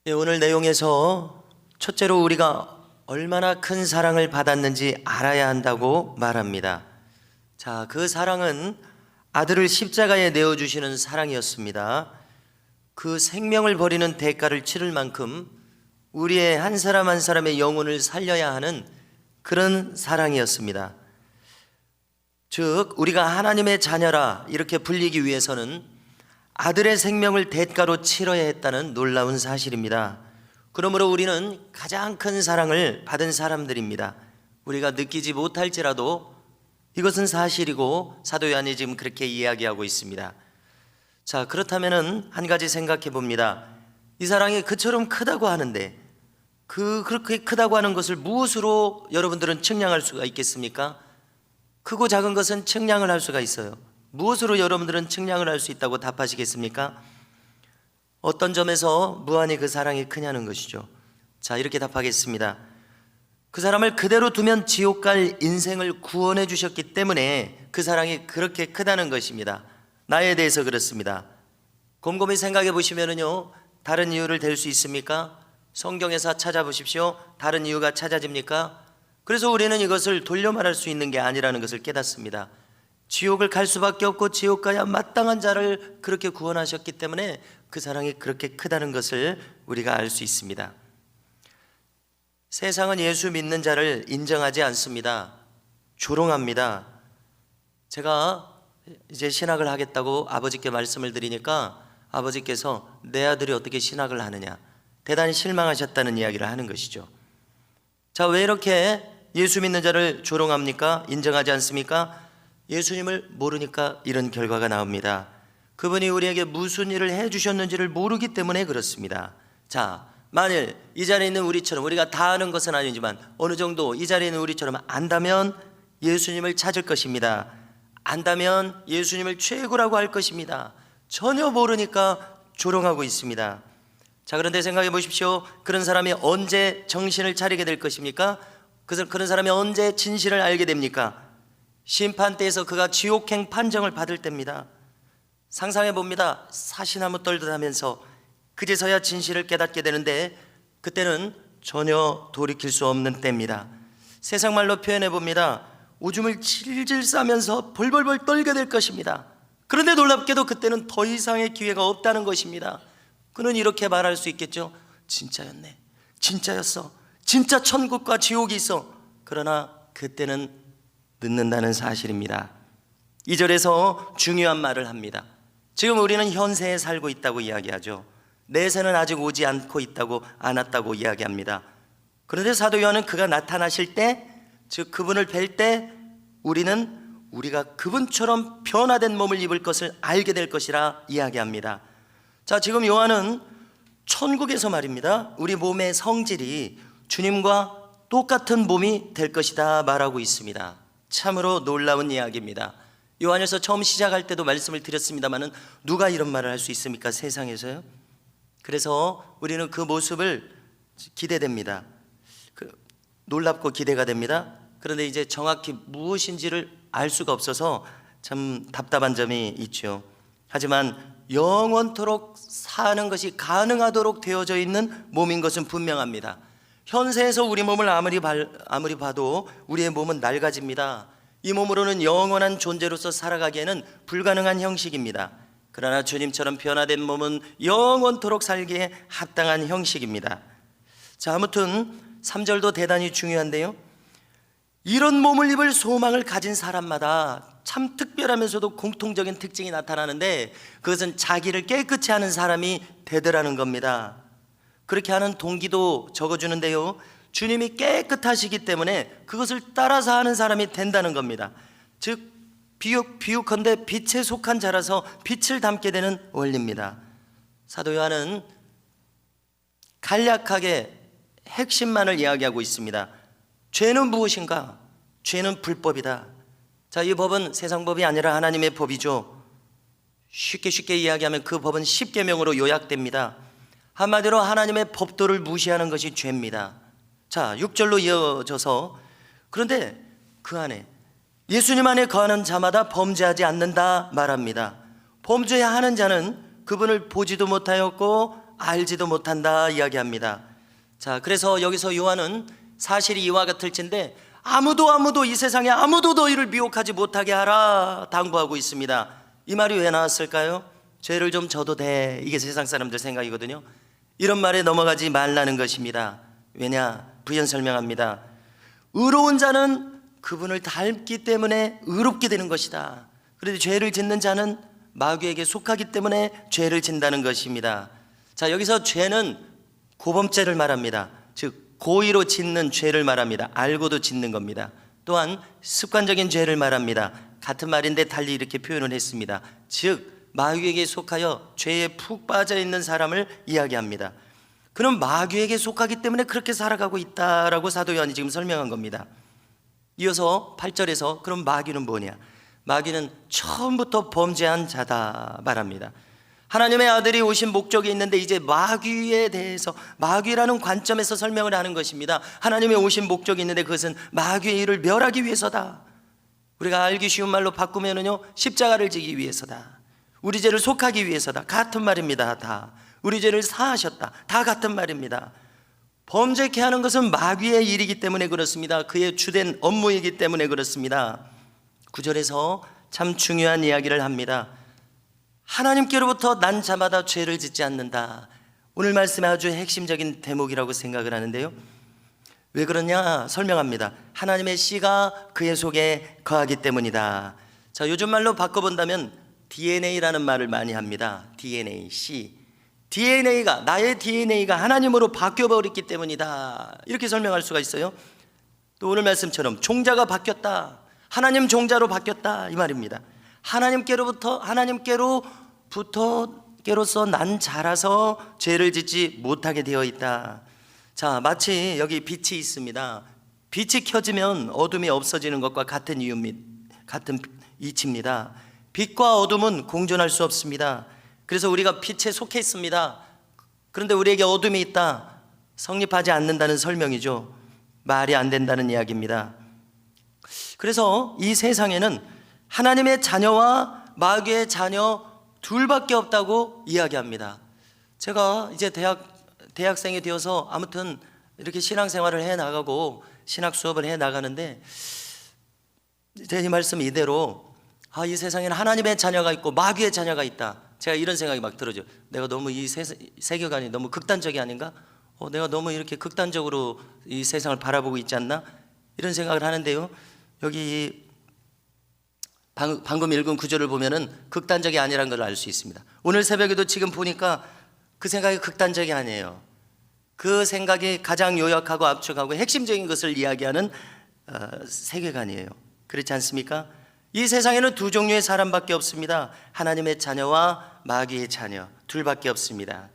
오늘 내용에서 첫째로 우리가 얼마나 큰 사랑을 받았는지 알아야 한다고 말합니다. 자, 그 사랑은 아들을 십자가에 내어주시는 사랑이었습니다. 그 생명을 버리는 대가를 치를 만큼 우리의 한 사람 한 사람의 영혼을 살려야 하는 그런 사랑이었습니다. 즉, 우리가 하나님의 자녀라 이렇게 불리기 위해서는 아들의 생명을 대가로 치러야 했다는 놀라운 사실입니다. 그러므로 우리는 가장 큰 사랑을 받은 사람들입니다. 우리가 느끼지 못할지라도 이것은 사실이고 사도 요한이 지금 그렇게 이야기하고 있습니다. 자, 그렇다면은 한 가지 생각해 봅니다. 이 사랑이 그처럼 크다고 하는데 그렇게 크다고 하는 것을 무엇으로 여러분들은 측량할 수가 있겠습니까? 크고 작은 것은 측량을 할 수가 있어요. 무엇으로 여러분들은 측량을 할 수 있다고 답하시겠습니까? 어떤 점에서 무한히 그 사랑이 크냐는 것이죠. 자, 이렇게 답하겠습니다. 그 사람을 그대로 두면 지옥 갈 인생을 구원해 주셨기 때문에 그 사랑이 그렇게 크다는 것입니다. 나에 대해서 그렇습니다. 곰곰이 생각해 보시면은요, 다른 이유를 댈 수 있습니까? 성경에서 찾아보십시오. 다른 이유가 찾아집니까? 그래서 우리는 이것을 돌려 말할 수 있는 게 아니라는 것을 깨닫습니다. 지옥을 갈 수밖에 없고 지옥 가야 마땅한 자를 그렇게 구원하셨기 때문에 그 사랑이 그렇게 크다는 것을 우리가 알 수 있습니다. 세상은 예수 믿는 자를 인정하지 않습니다. 조롱합니다. 제가 이제 신학을 하겠다고 아버지께 말씀을 드리니까 아버지께서 내 아들이 어떻게 신학을 하느냐, 대단히 실망하셨다는 이야기를 하는 것이죠. 자, 왜 이렇게 예수 믿는 자를 조롱합니까? 인정하지 않습니까? 예수님을 모르니까 이런 결과가 나옵니다. 그분이 우리에게 무슨 일을 해주셨는지를 모르기 때문에 그렇습니다. 자, 만일 이 자리에 있는 우리처럼, 우리가 다 아는 것은 아니지만 어느 정도 이 자리에 있는 우리처럼 안다면 예수님을 찾을 것입니다. 안다면 예수님을 최고라고 할 것입니다. 전혀 모르니까 조롱하고 있습니다. 자, 그런데 생각해 보십시오. 그런 사람이 언제 정신을 차리게 될 것입니까? 그런 사람이 언제 진실을 알게 됩니까? 심판대에서 그가 지옥행 판정을 받을 때입니다. 상상해 봅니다. 사시나무 떨듯 하면서 그제서야 진실을 깨닫게 되는데 그때는 전혀 돌이킬 수 없는 때입니다. 세상 말로 표현해 봅니다. 오줌을 질질 싸면서 벌벌벌 떨게 될 것입니다. 그런데 놀랍게도 그때는 더 이상의 기회가 없다는 것입니다. 그는 이렇게 말할 수 있겠죠. 진짜였네, 진짜였어, 진짜 천국과 지옥이 있어. 그러나 그때는 늦는다는 사실입니다. 2절에서 중요한 말을 합니다. 지금 우리는 현세에 살고 있다고 이야기하죠. 내세는 아직 오지 않았다고 이야기합니다. 그런데 사도 요한은 그가 나타나실 때, 즉 그분을 뵐 때 우리가 그분처럼 변화된 몸을 입을 것을 알게 될 것이라 이야기합니다. 자, 지금 요한은 천국에서 말입니다, 우리 몸의 성질이 주님과 똑같은 몸이 될 것이다 말하고 있습니다. 참으로 놀라운 이야기입니다. 요한에서 처음 시작할 때도 말씀을 드렸습니다마는 누가 이런 말을 할 수 있습니까? 세상에서요. 그래서 우리는 그 모습을 기대됩니다. 놀랍고 기대가 됩니다. 그런데 이제 정확히 무엇인지를 알 수가 없어서 참 답답한 점이 있죠. 하지만 영원토록 사는 것이 가능하도록 되어져 있는 몸인 것은 분명합니다. 현세에서 우리 몸을 아무리 봐도 우리의 몸은 낡아집니다. 이 몸으로는 영원한 존재로서 살아가기에는 불가능한 형식입니다. 그러나 주님처럼 변화된 몸은 영원토록 살기에 합당한 형식입니다. 자, 아무튼 3절도 대단히 중요한데요, 이런 몸을 입을 소망을 가진 사람마다 참 특별하면서도 공통적인 특징이 나타나는데 그것은 자기를 깨끗이 하는 사람이 되더라는 겁니다. 그렇게 하는 동기도 적어주는데요, 주님이 깨끗하시기 때문에 그것을 따라서 하는 사람이 된다는 겁니다. 즉 비유컨대 빛에 속한 자라서 빛을 담게 되는 원리입니다. 사도 요한은 간략하게 핵심만을 이야기하고 있습니다. 죄는 무엇인가? 죄는 불법이다. 자, 이 법은 세상 법이 아니라 하나님의 법이죠. 쉽게 이야기하면 그 법은 10계명으로 요약됩니다. 한마디로 하나님의 법도를 무시하는 것이 죄입니다. 자, 6절로 이어져서 그런데 그 안에 예수님 안에 거하는 자마다 범죄하지 않는다 말합니다. 범죄하는 자는 그분을 보지도 못하였고 알지도 못한다 이야기합니다. 자, 그래서 여기서 요한은 사실이 이와 같을진데 아무도 이 세상에 아무도 너희를 미혹하지 못하게 하라 당부하고 있습니다. 이 말이 왜 나왔을까요? 죄를 좀 져도 돼, 이게 세상 사람들 생각이거든요. 이런 말에 넘어가지 말라는 것입니다. 왜냐? 부연 설명합니다. 의로운 자는 그분을 닮기 때문에 의롭게 되는 것이다. 그런데 죄를 짓는 자는 마귀에게 속하기 때문에 죄를 진다는 것입니다. 자, 여기서 죄는 고범죄를 말합니다. 즉 고의로 짓는 죄를 말합니다. 알고도 짓는 겁니다. 또한 습관적인 죄를 말합니다. 같은 말인데 달리 이렇게 표현을 했습니다. 즉 마귀에게 속하여 죄에 푹 빠져 있는 사람을 이야기합니다. 그는 마귀에게 속하기 때문에 그렇게 살아가고 있다라고 사도 요한이 지금 설명한 겁니다. 이어서 8절에서 그럼 마귀는 뭐냐? 마귀는 처음부터 범죄한 자다 말합니다. 하나님의 아들이 오신 목적이 있는데 이제 마귀에 대해서 마귀라는 관점에서 설명을 하는 것입니다. 하나님의 오신 목적이 있는데 그것은 마귀의 일을 멸하기 위해서다. 우리가 알기 쉬운 말로 바꾸면은요, 십자가를 지기 위해서다. 우리 죄를 속하기 위해서다. 같은 말입니다. 다 우리 죄를 사하셨다. 다 같은 말입니다. 범죄케 하는 것은 마귀의 일이기 때문에 그렇습니다. 그의 주된 업무이기 때문에 그렇습니다. 9절에서 참 중요한 이야기를 합니다. 하나님께로부터 난 자마다 죄를 짓지 않는다. 오늘 말씀의 아주 핵심적인 대목이라고 생각을 하는데요, 왜 그러냐 설명합니다. 하나님의 씨가 그의 속에 거하기 때문이다. 자, 요즘 말로 바꿔본다면 DNA라는 말을 많이 합니다. DNA, C. DNA가, 나의 DNA가 하나님으로 바뀌어버렸기 때문이다, 이렇게 설명할 수가 있어요. 또 오늘 말씀처럼 종자가 바뀌었다, 하나님 종자로 바뀌었다, 이 말입니다. 하나님께로서 난 자라서 죄를 짓지 못하게 되어 있다. 자, 마치 여기 빛이 있습니다. 빛이 켜지면 어둠이 없어지는 것과 같은 같은 이치입니다. 빛과 어둠은 공존할 수 없습니다. 그래서 우리가 빛에 속해 있습니다. 그런데 우리에게 어둠이 있다, 성립하지 않는다는 설명이죠. 말이 안 된다는 이야기입니다. 그래서 이 세상에는 하나님의 자녀와 마귀의 자녀 둘밖에 없다고 이야기합니다. 제가 이제 대학생이 되어서 아무튼 이렇게 신앙생활을 해 나가고 신학 수업을 해 나가는데 제 이 말씀 이대로, 이 세상에는 하나님의 자녀가 있고 마귀의 자녀가 있다, 제가 이런 생각이 막 들어죠. 내가 너무 이 세계관이 너무 극단적이 아닌가? 내가 너무 이렇게 극단적으로 이 세상을 바라보고 있지 않나? 이런 생각을 하는데요, 여기 방금 읽은 구절을 보면은 극단적이 아니라는 걸 알 수 있습니다. 오늘 새벽에도 지금 보니까 그 생각이 극단적이 아니에요. 그 생각이 가장 요약하고 압축하고 핵심적인 것을 이야기하는 세계관이에요. 그렇지 않습니까? 이 세상에는 두 종류의 사람밖에 없습니다. 하나님의 자녀와 마귀의 자녀 둘밖에 없습니다.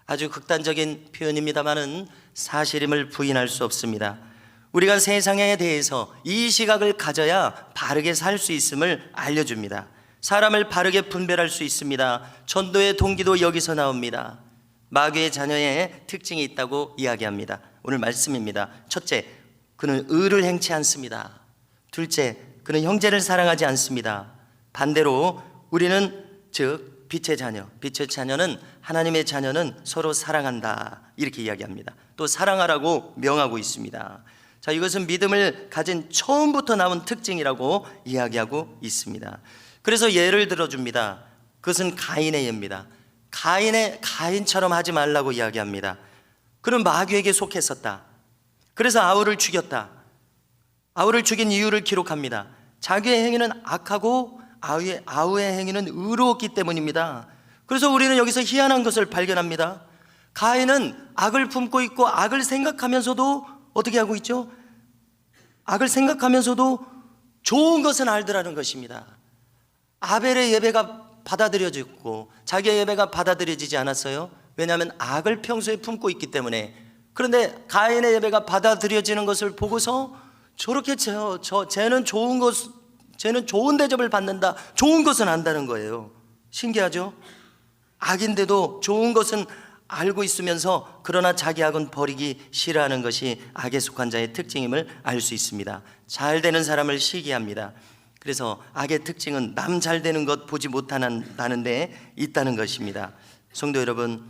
아주 극단적인 표현입니다만은 사실임을 부인할 수 없습니다. 우리가 세상에 대해서 이 시각을 가져야 바르게 살 수 있음을 알려줍니다. 사람을 바르게 분별할 수 있습니다. 전도의 동기도 여기서 나옵니다. 마귀의 자녀의 특징이 있다고 이야기합니다. 오늘 말씀입니다. 첫째, 그는 의를 행치 않습니다. 둘째, 그는 형제를 사랑하지 않습니다. 반대로 우리는 즉 빛의 자녀는 하나님의 자녀는 서로 사랑한다, 이렇게 이야기합니다. 또 사랑하라고 명하고 있습니다. 자, 이것은 믿음을 가진 처음부터 나온 특징이라고 이야기하고 있습니다. 그래서 예를 들어줍니다. 그것은 가인의 예입니다. 가인처럼 하지 말라고 이야기합니다. 그는 마귀에게 속했었다. 그래서 아우를 죽였다. 아우를 죽인 이유를 기록합니다. 자기의 행위는 악하고 아우의 행위는 의로웠기 때문입니다. 그래서 우리는 여기서 희한한 것을 발견합니다. 가인은 악을 품고 있고 악을 생각하면서도 어떻게 하고 있죠? 악을 생각하면서도 좋은 것은 알더라는 것입니다. 아벨의 예배가 받아들여지고 자기의 예배가 받아들여지지 않았어요. 왜냐하면 악을 평소에 품고 있기 때문에. 그런데 가인의 예배가 받아들여지는 것을 보고서 저렇게 쟤는 좋은 대접을 받는다, 좋은 것은 안다는 거예요. 신기하죠? 악인데도 좋은 것은 알고 있으면서 그러나 자기 악은 버리기 싫어하는 것이 악에 속한 자의 특징임을 알 수 있습니다. 잘 되는 사람을 시기합니다. 그래서 악의 특징은 남 잘 되는 것 보지 못하는 데 있다는 것입니다. 성도 여러분,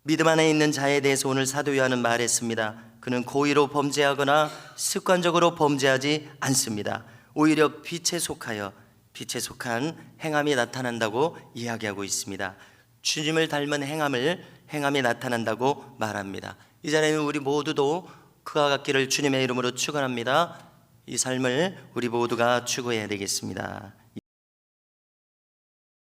믿음 안에 있는 자에 대해서 오늘 사도 요한은 말했습니다. 그는 고의로 범죄하거나 습관적으로 범죄하지 않습니다. 오히려 빛에 속한 행함이 나타난다고 이야기하고 있습니다. 주님을 닮은 행함이 나타난다고 말합니다. 이 자리에는 우리 모두도 그와 같기를 주님의 이름으로 축원합니다. 이 삶을 우리 모두가 추구해야 되겠습니다.